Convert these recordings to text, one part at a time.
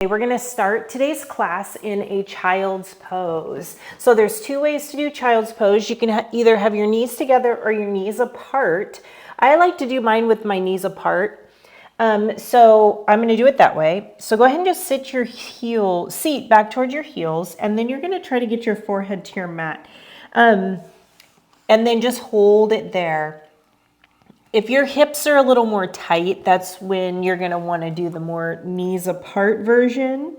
We're going to start today's class in a child's pose. So there's two ways to do child's pose. You can either have your knees together or your knees apart. I like to do mine with my knees apart. So I'm going to do it that way. So go ahead and just sit your seat back towards your heels, and then you're going to try to get your forehead to your mat. And then just hold it there. If your hips are a little more tight, that's when you're going to want to do the more knees apart version.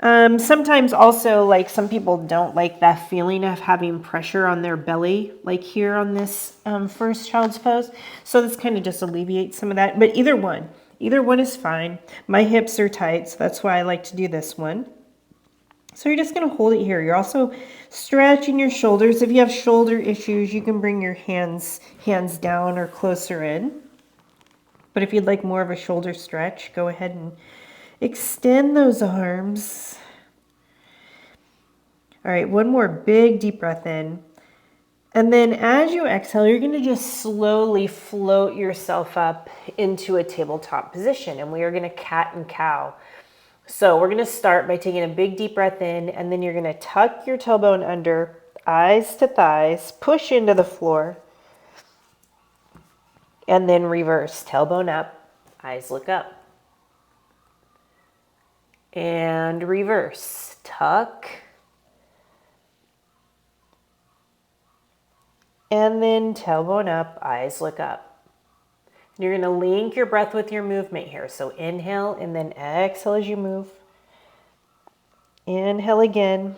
Sometimes also, like, some people don't like that feeling of having pressure on their belly, like here on this first child's pose. So this kind of just alleviates some of that. But either one is fine. My hips are tight, so that's why I like to do this one. So you're just going to hold it here. You're also stretching your shoulders. If you have shoulder issues, you can bring your hands down or closer in. But if you'd like more of a shoulder stretch, go ahead and extend those arms. All right, one more big deep breath in. And then as you exhale, you're going to just slowly float yourself up into a tabletop position. And we are going to cat and cow. So we're going to start by taking a big deep breath in, and then you're going to tuck your tailbone under, eyes to thighs, push into the floor, and then reverse. Tailbone up, eyes look up. And reverse. Tuck. And then tailbone up, eyes look up. You're going to link your breath with your movement here. So inhale and then exhale as you move. Inhale again.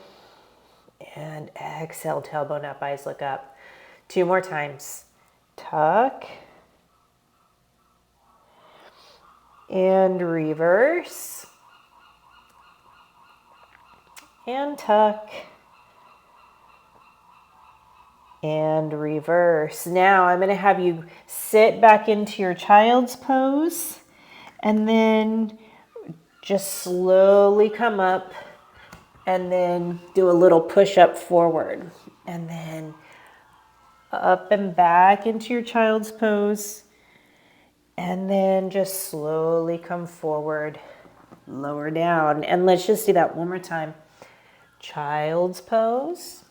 And exhale, tailbone up, eyes look up. 2 more times. Tuck. And reverse. And tuck. And reverse. Now I'm going to have you sit back into your child's pose and then just slowly come up and then do a little push up forward and then up and back into your child's pose and then just slowly come forward, lower down. And let's just do that one more time. Child's pose.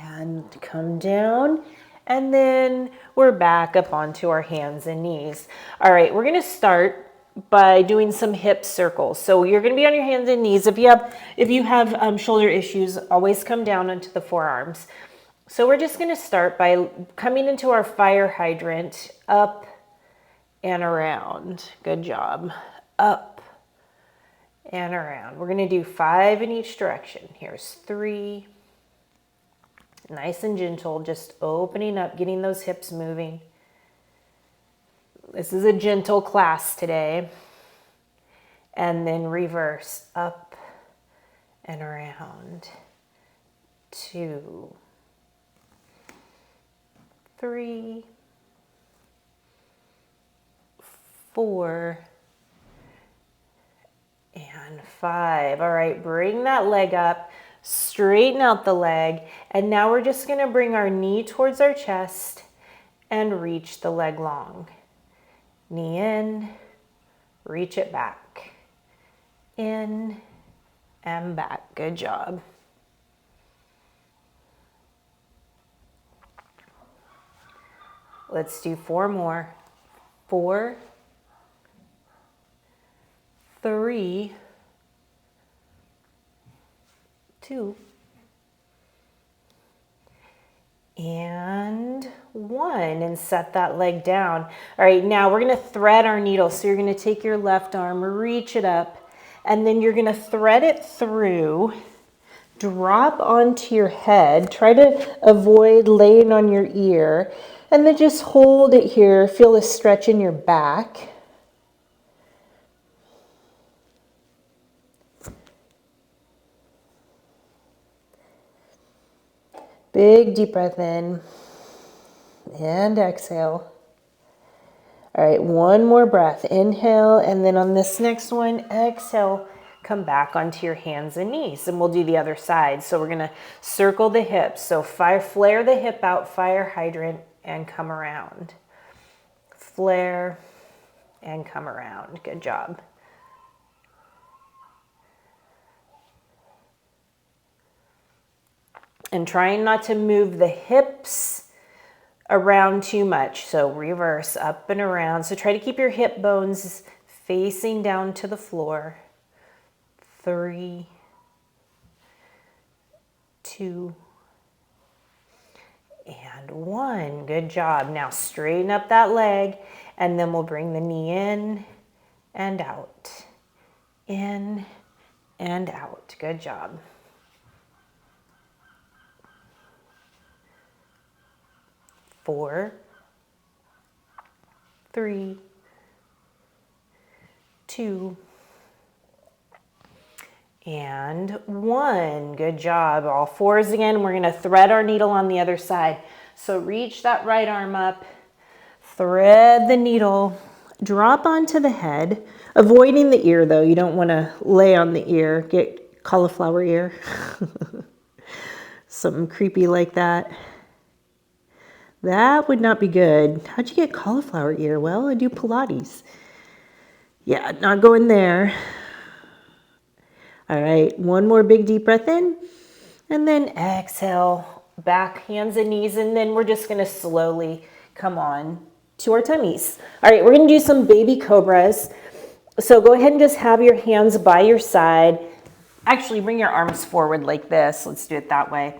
And come down, and then we're back up onto our hands and knees. All right, we're going to start by doing some hip circles. So you're going to be on your hands and knees. If you have shoulder issues, always come down onto the forearms. So we're just going to start by coming into our fire hydrant, up and around. Good job. Up and around. We're going to do 5 in each direction. Here's 3. Nice and gentle, just opening up, getting those hips moving. This is a gentle class today. And then reverse, up and around. 2, 3, 4, and 5. All right, bring that leg up. Straighten out the leg, and now we're just going to bring our knee towards our chest and reach the leg long. Knee in, reach it back. In and back. Good job. Let's do 4 more. 4, 3, 2, and 1, and set that leg down. All right, now we're going to thread our needle. So you're going to take your left arm, reach it up, and then you're going to thread it through, drop onto your head. Try to avoid laying on your ear, and then just hold it here. Feel a stretch in your back. Big deep breath in and exhale. All right, one more breath. Inhale, and then on this next one, exhale, come back onto your hands and knees, and we'll do the other side. So we're going to circle the hips. So flare the hip out, fire hydrant, and come around. Flare and come around. Good job. And trying not to move the hips around too much. So reverse, up and around. So try to keep your hip bones facing down to the floor. 3, 2, and 1. Good job. Now straighten up that leg, and then we'll bring the knee in and out. In and out. Good job. 4, 3, 2, and 1. Good job. All fours again. We're going to thread our needle on the other side. So reach that right arm up, thread the needle, drop onto the head, avoiding the ear though. You don't want to lay on the ear, get cauliflower ear. Something creepy like that. That would not be good. How'd you get cauliflower ear? Well, I do Pilates. Yeah, not going there. All right, one more big deep breath in, and then exhale, back, hands and knees, and then we're just gonna slowly come on to our tummies. All right, we're gonna do some baby cobras. So go ahead and just have your hands by your side. Actually, bring your arms forward like this. Let's do it that way.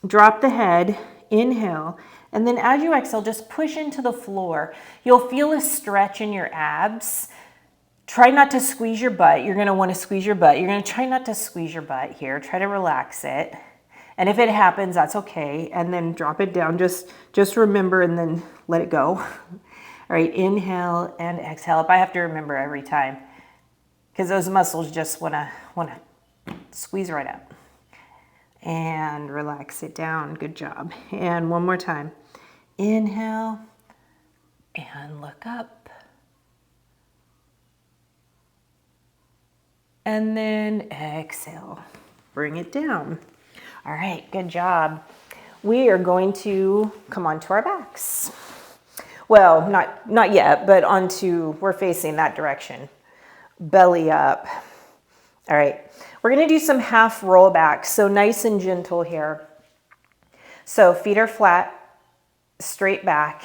Drop the head, inhale, and then as you exhale, just push into the floor. You'll feel a stretch in your abs. Try not to squeeze your butt. You're going to want to squeeze your butt. You're going to try not to squeeze your butt here. Try to relax it. And if it happens, that's okay. And then drop it down. Just remember and then let it go. All right, inhale and exhale. If I have to remember every time, because those muscles just want to squeeze right up. And relax it down. Good job. And one more time. Inhale and look up. And then exhale, bring it down. All right, good job. We are going to come onto our backs. Well, not yet, but we're facing that direction. Belly up. All right, we're gonna do some half rollbacks, so nice and gentle here. So feet are flat, straight back.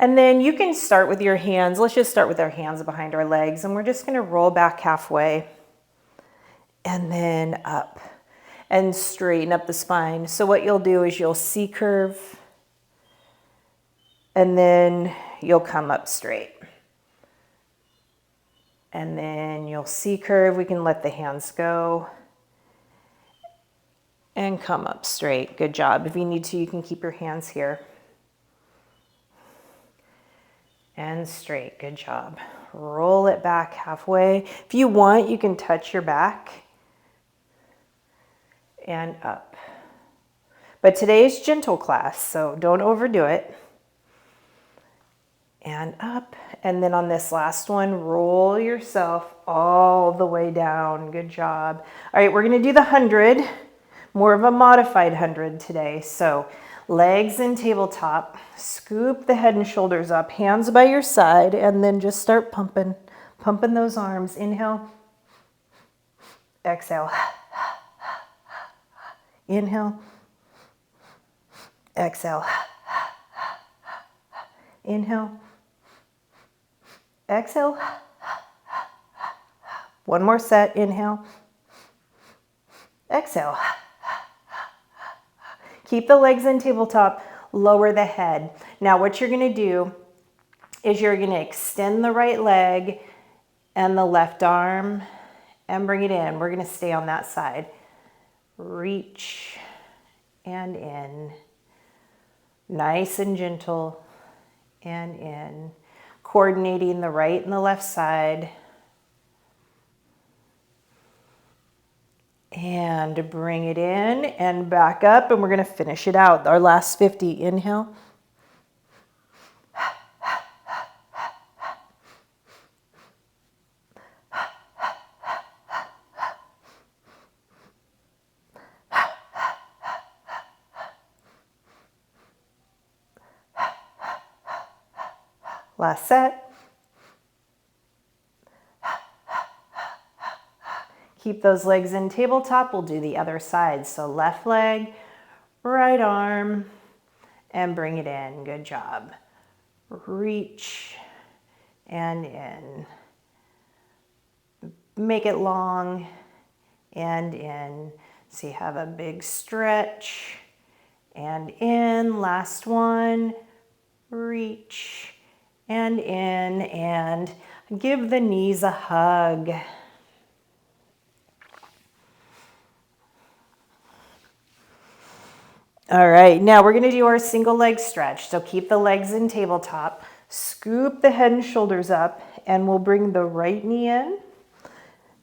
And then you can start with your hands. Let's just start with our hands behind our legs, and we're just gonna roll back halfway. And then up and straighten up the spine. So what you'll do is you'll C-curve and then you'll come up straight. And then you'll C-curve. We can let the hands go and come up straight. Good job. If you need to, you can keep your hands here. And straight. Good job. Roll it back halfway. If you want, you can touch your back. And up. But today's gentle class, so don't overdo it. And up. And then on this last one, roll yourself all the way down. Good job. All right, we're going to do the 100, more of a modified 100 today. So legs in tabletop, scoop the head and shoulders up, hands by your side, and then just start pumping those arms. Inhale, exhale. Inhale, exhale, inhale, exhale. One more set, inhale, exhale. Keep the legs in tabletop, lower the head. Now what you're gonna do is you're gonna extend the right leg and the left arm and bring it in. We're gonna stay on that side. Reach and in, nice and gentle, and in, coordinating the right and the left side, and bring it in and back up, and we're going to finish it out. Our last 50. Inhale, last set. Keep those legs in tabletop. We'll do the other side. So left leg, right arm, and bring it in. Good job. Reach and in. Make it long and in. So you have a big stretch and in. Last one. Reach and in, and give the knees a hug. All right, now we're going to do our single leg stretch. So keep the legs in tabletop, scoop the head and shoulders up, and we'll bring the right knee in,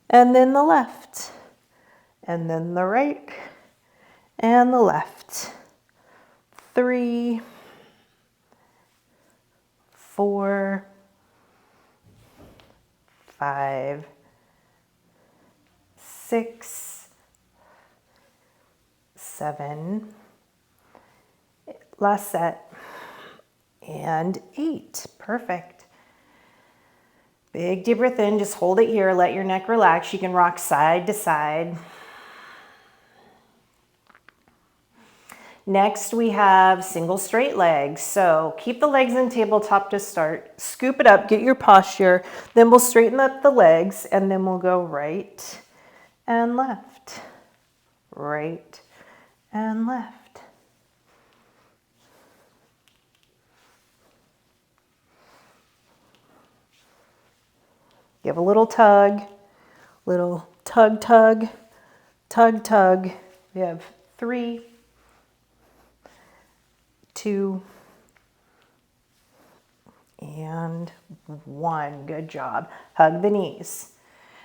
and then the left, and then the right, and the left. 3, 4, 5, 6, 7, last set, and 8. Perfect. Big deep breath in, just hold it here, let your neck relax. You can rock side to side. Next we have single straight legs. So keep the legs in tabletop to start, scoop it up, get your posture, then we'll straighten up the legs, and then we'll go right and left, right and left. Give a little tug, tug, tug, tug, tug. We have 3, 2, and 1. Good job. Hug the knees.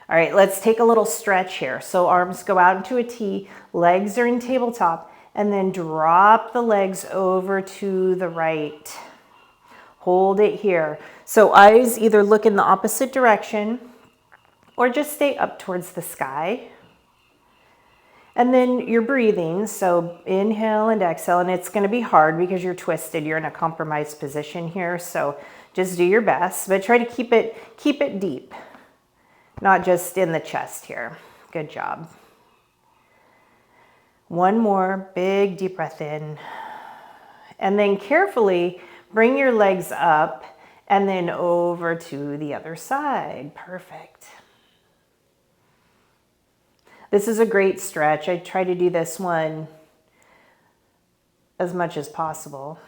All right, let's take a little stretch here. So arms go out into a T, legs are in tabletop, and then drop the legs over to the right. Hold it here. So eyes either look in the opposite direction or just stay up towards the sky. And then you're breathing. So inhale and exhale, and it's going to be hard because you're twisted. You're in a compromised position here. So just do your best, but try to keep it deep, not just in the chest here. Good job. One more big deep breath in, and then carefully bring your legs up and then over to the other side. Perfect. This is a great stretch. I try to do this one as much as possible.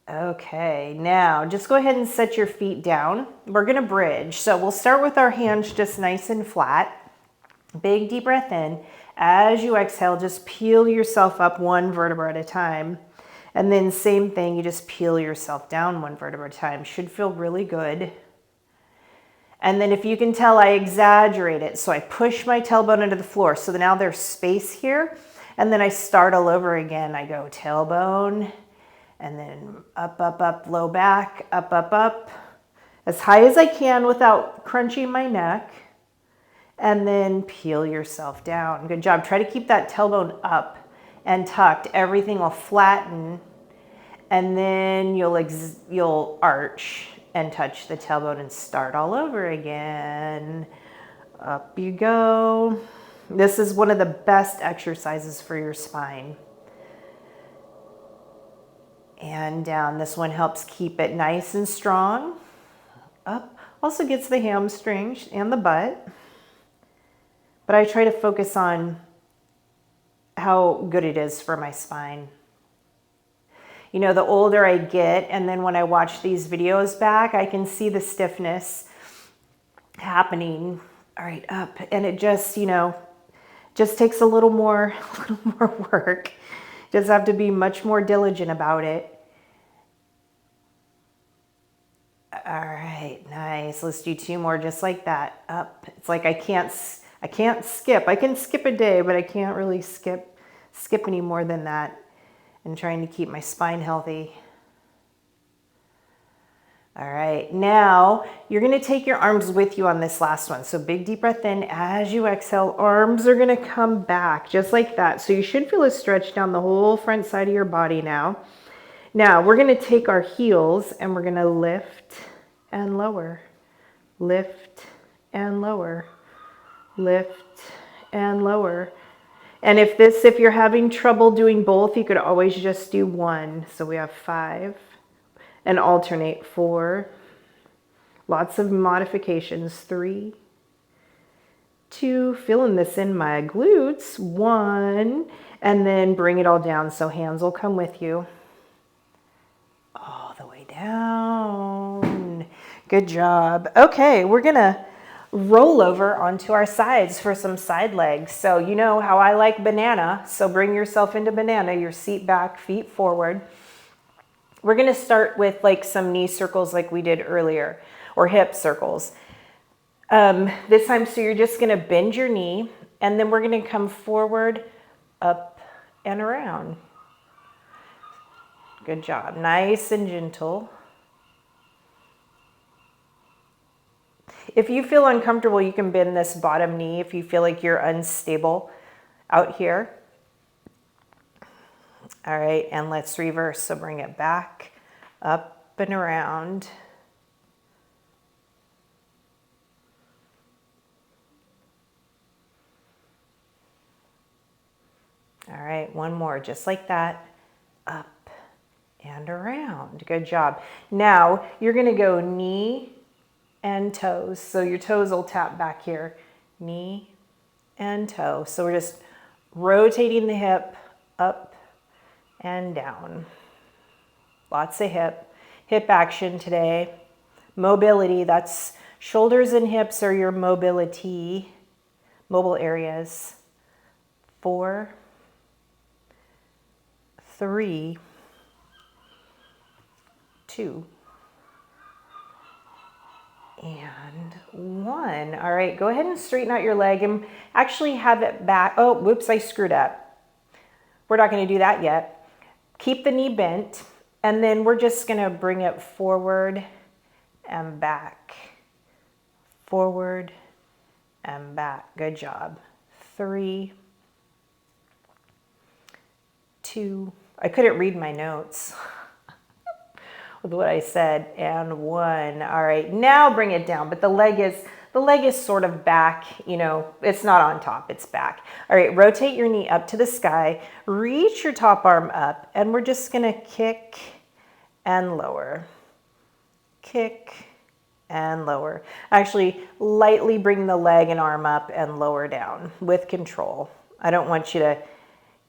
Okay, now just go ahead and set your feet down. We're gonna bridge. So we'll start with our hands just nice and flat. Big deep breath in. As you exhale, just peel yourself up one vertebra at a time. And then same thing, you just peel yourself down one vertebra at a time. Should feel really good. And then if you can tell, I exaggerate it. So I push my tailbone into the floor. So now there's space here. And then I start all over again. I go tailbone, and then up, up, up, low back, up, up, up. As high as I can without crunching my neck. And then peel yourself down. Good job. Try to keep that tailbone up and tucked. Everything will flatten, and then you'll arch and touch the tailbone and start all over again. Up you go. This is one of the best exercises for your spine. And down. This one helps keep it nice and strong. Up. Also gets the hamstrings and the butt. But I try to focus on how good it is for my spine. You know, the older I get, and then when I watch these videos back, I can see the stiffness happening. All right, up. And it just, just takes a little more work. Just have to be much more diligent about it. All right, nice. Let's do 2 more just like that. Up. It's like I can't skip. I can skip a day, but I can't really skip any more than that. And trying to keep my spine healthy. All right, now you're gonna take your arms with you on this last one. So big deep breath in. As you exhale, arms are gonna come back just like that. So you should feel a stretch down the whole front side of your body now. Now we're gonna take our heels and we're gonna lift and lower. lift and lower, lift and lower. And if you're having trouble doing both, you could always just do one. So we have 5 and alternate 4. Lots of modifications. 3, 2, feeling this in my glutes. 1, and then bring it all down. So hands will come with you. All the way down. Good job. Okay, we're gonna roll over onto our sides for some side legs. So you know how I like banana. So bring yourself into banana, your seat back, feet forward. We're gonna start with like some knee circles like we did earlier, or hip circles. This time, so you're just gonna bend your knee, and then we're gonna come forward, up, and around. Good job, nice and gentle. If you feel uncomfortable, you can bend this bottom knee if you feel like you're unstable out here. All right, and let's reverse. So bring it back, up and around. All right, one more, just like that. Up and around. Good job. Now you're gonna go knee and toes. So your toes will tap back here. Knee and toe. So we're just rotating the hip up and down. Lots of hip action today. Mobility, that's shoulders and hips are your mobility, mobile areas. 4, 3, 2, and 1. All right, go ahead and straighten out your leg and actually have it back. Oh, whoops, I screwed up. We're not going to do that yet. Keep the knee bent, and then we're just going to bring it forward and back. Forward and back. Good job. 3, 2. I couldn't read my notes with what I said, and 1. All right, now bring it down, but the leg is sort of back, you know, it's not on top, it's back. All right, rotate your knee up to the sky, reach your top arm up, and we're just gonna kick and lower. Kick and lower. Actually, lightly bring the leg and arm up and lower down with control. I don't want you to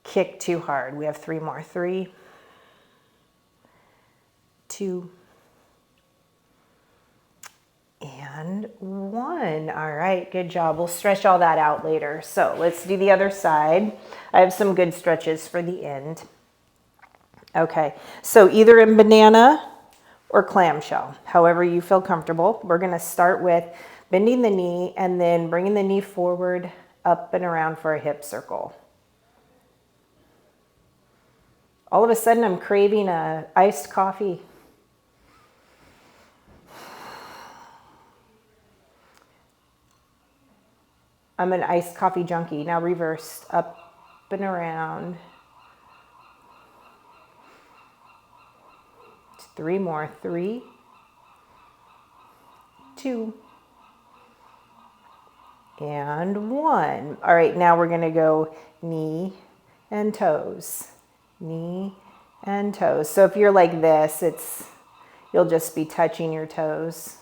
kick too hard. We have 3 more. 3, 2, and 1. All right, good job. We'll stretch all that out later. So let's do the other side. I have some good stretches for the end. Okay, so either in banana or clamshell, however you feel comfortable. We're gonna start with bending the knee and then bringing the knee forward, up and around for a hip circle. All of a sudden, I'm craving a iced coffee. I'm an iced coffee junkie. Now reverse, up and around. 3 more. 3, 2, and 1. All right, now we're gonna go knee and toes. Knee and toes. So if you're like this, you'll just be touching your toes.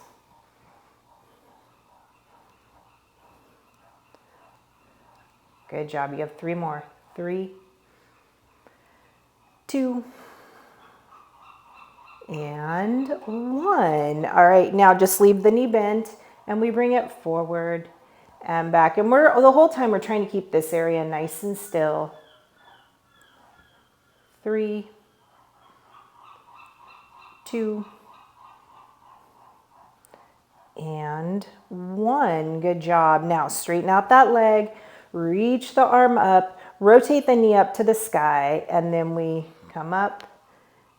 Good job. You have 3 more. 3, 2, and 1. All right, now just leave the knee bent and we bring it forward and back. And the whole time we're trying to keep this area nice and still. 3, 2, and 1. Good job. Now straighten out that leg, reach the arm up, rotate the knee up to the sky, and then we come up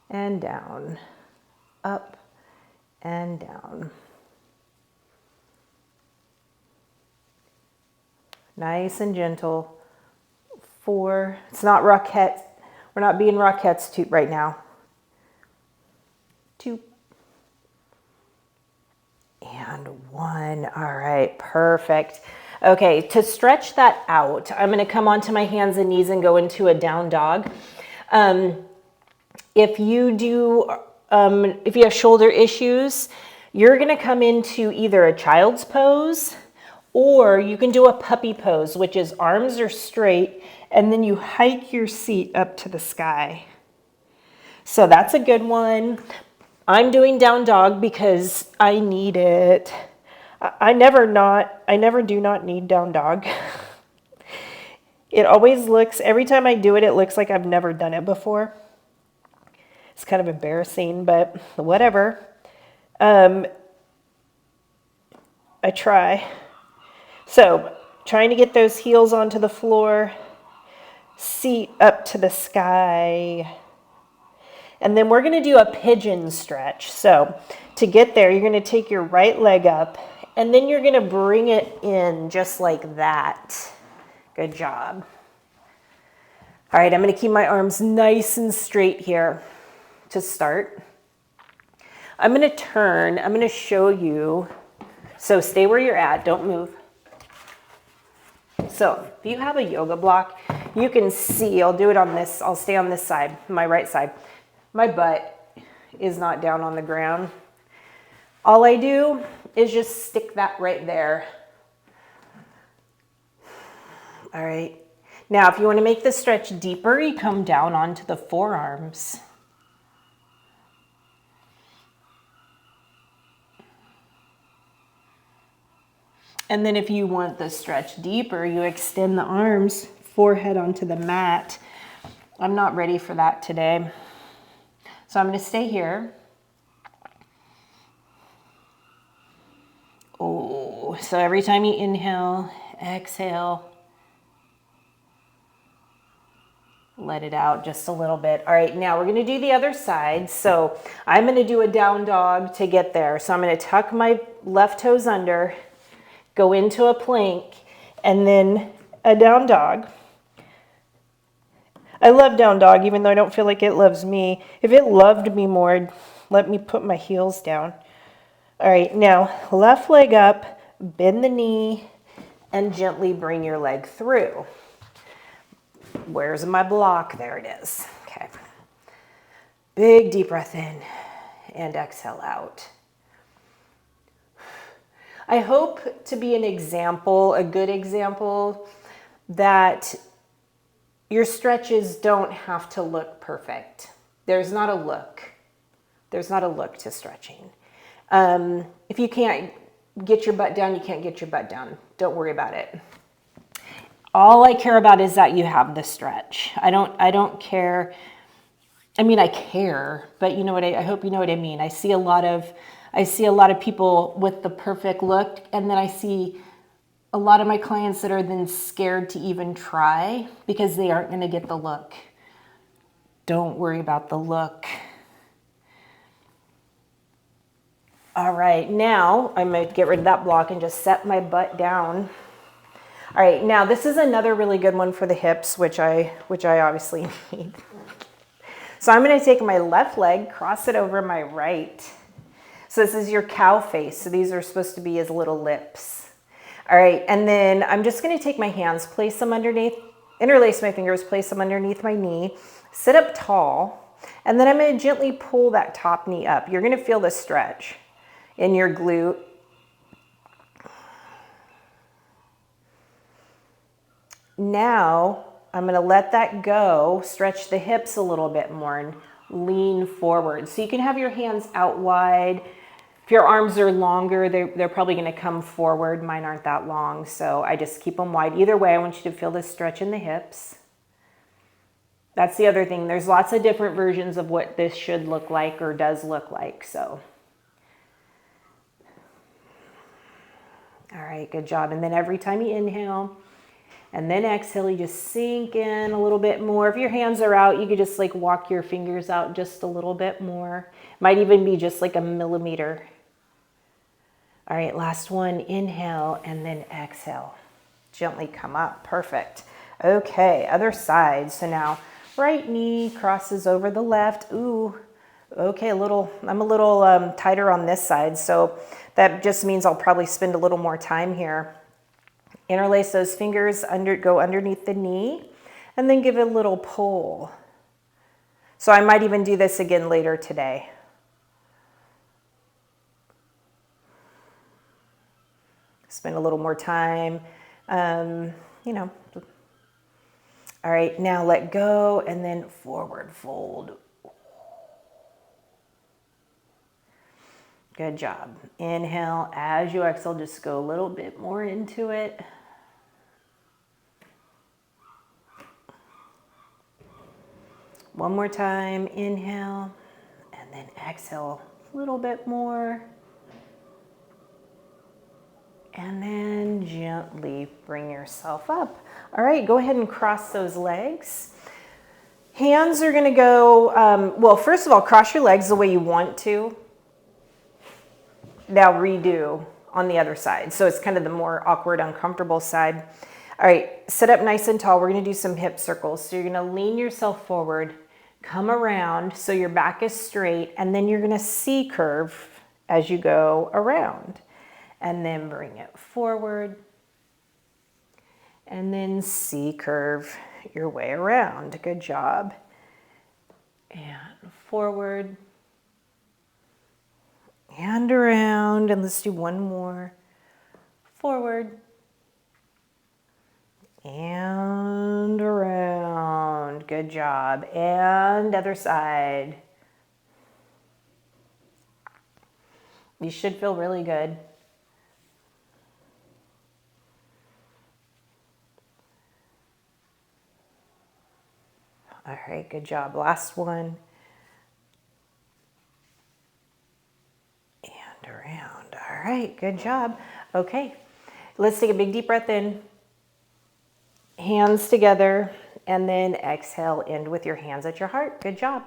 and down, up and down. Nice and gentle. 4, it's not Rockettes. We're not being Rockettes right now. 2, and 1. All right, perfect. Okay, to stretch that out, I'm going to come onto my hands and knees and go into a down dog. If you have shoulder issues, you're going to come into either a child's pose, or you can do a puppy pose, which is arms are straight and then you hike your seat up to the sky. So that's a good one. I'm doing down dog because I need it. I never do not need down dog. It always looks, every time I do it, it looks like I've never done it before. It's kind of embarrassing, but whatever. I try. So, trying to get those heels onto the floor, seat up to the sky. And then we're going to do a pigeon stretch. So, to get there, you're going to take your right leg up, and then you're going to bring it in just like that. Good job. All right, I'm going to keep my arms nice and straight here to start. I'm going to turn. I'm going to show you. So stay where you're at. Don't move. So if you have a yoga block, you can see, I'll do it on this. I'll stay on this side, my right side. My butt is not down on the ground. All I do is just stick that right there. All right. Now, if you want to make the stretch deeper, you come down onto the forearms. And then if you want the stretch deeper, you extend the arms, forehead onto the mat. I'm not ready for that today. So I'm going to stay here. Oh, so every time you inhale, exhale, let it out just a little bit. All right, now we're going to do the other side. So I'm going to do a down dog to get there. So I'm going to tuck my left toes under, go into a plank, and then a down dog. I love down dog, even though I don't feel like it loves me. If it loved me more, let me put my heels down. All right, now left leg up, bend the knee, and gently bring your leg through. Where's my block? There it is. Okay. Big deep breath in and exhale out. I hope to be an example, a good example, that your stretches don't have to look perfect. There's not a look. There's not a look to stretching. If you can't get your butt down, you can't get your butt down. Don't worry about it. All I care about is that you have the stretch. I don't care. I mean, I care, but you know what? I hope you know what I mean. I see a lot of people with the perfect look, and then I see a lot of my clients that are then scared to even try because they aren't going to get the look. Don't worry about the look. All right, now I'm going to get rid of that block and just set my butt down. All right, now this is another really good one for the hips, which I obviously need. So I'm going to take my left leg, cross it over my right. So this is your cow face. So these are supposed to be as little lips. All right, and then I'm just going to take my hands, place them underneath, interlace my fingers, place them underneath my knee, sit up tall, and then I'm going to gently pull that top knee up. You're going to feel the stretch in your glute. Now I'm going to let that go, stretch the hips a little bit more and lean forward. So you can have your hands out wide. If your arms are longer, they're probably going to come forward. Mine aren't that long, so I just keep them wide. Either way, I want you to feel this stretch in the hips. That's the other thing. There's lots of different versions of what this should look like or does look like. So, all right, good job. And then every time you inhale and then exhale, you just sink in a little bit more. If your hands are out, you could just like walk your fingers out just a little bit more. Might even be just like a millimeter. All right, last one, inhale and then exhale. Gently come up, perfect. Okay, other side. So now right knee crosses over the left. Ooh, okay, I'm a little tighter on this side. So That just means I'll probably spend a little more time here. Interlace those fingers, go underneath the knee, and then give it a little pull. So I might even do this again later today. Spend a little more time, you know. All right, now let go and then forward fold. Good job. Inhale. As you exhale, just go a little bit more into it. One more time. Inhale. And then exhale a little bit more. And then gently bring yourself up. All right, go ahead and cross those legs. Hands are going to go, well, first of all, cross your legs the way you want to. Now redo on the other side. So it's kind of the more awkward, uncomfortable side. All right, sit up nice and tall. We're going to do some hip circles. So you're going to lean yourself forward, come around so your back is straight, and then you're going to C curve as you go around. And then bring it forward. And then C curve your way around. Good job. And forward. And around, and let's do one more. Forward. And around. Good job. And other side. You should feel really good. All right, good job. Last one. Around. All right, good job. Okay, let's take a big deep breath in. Hands together, and then exhale, end with your hands at your heart. Good job.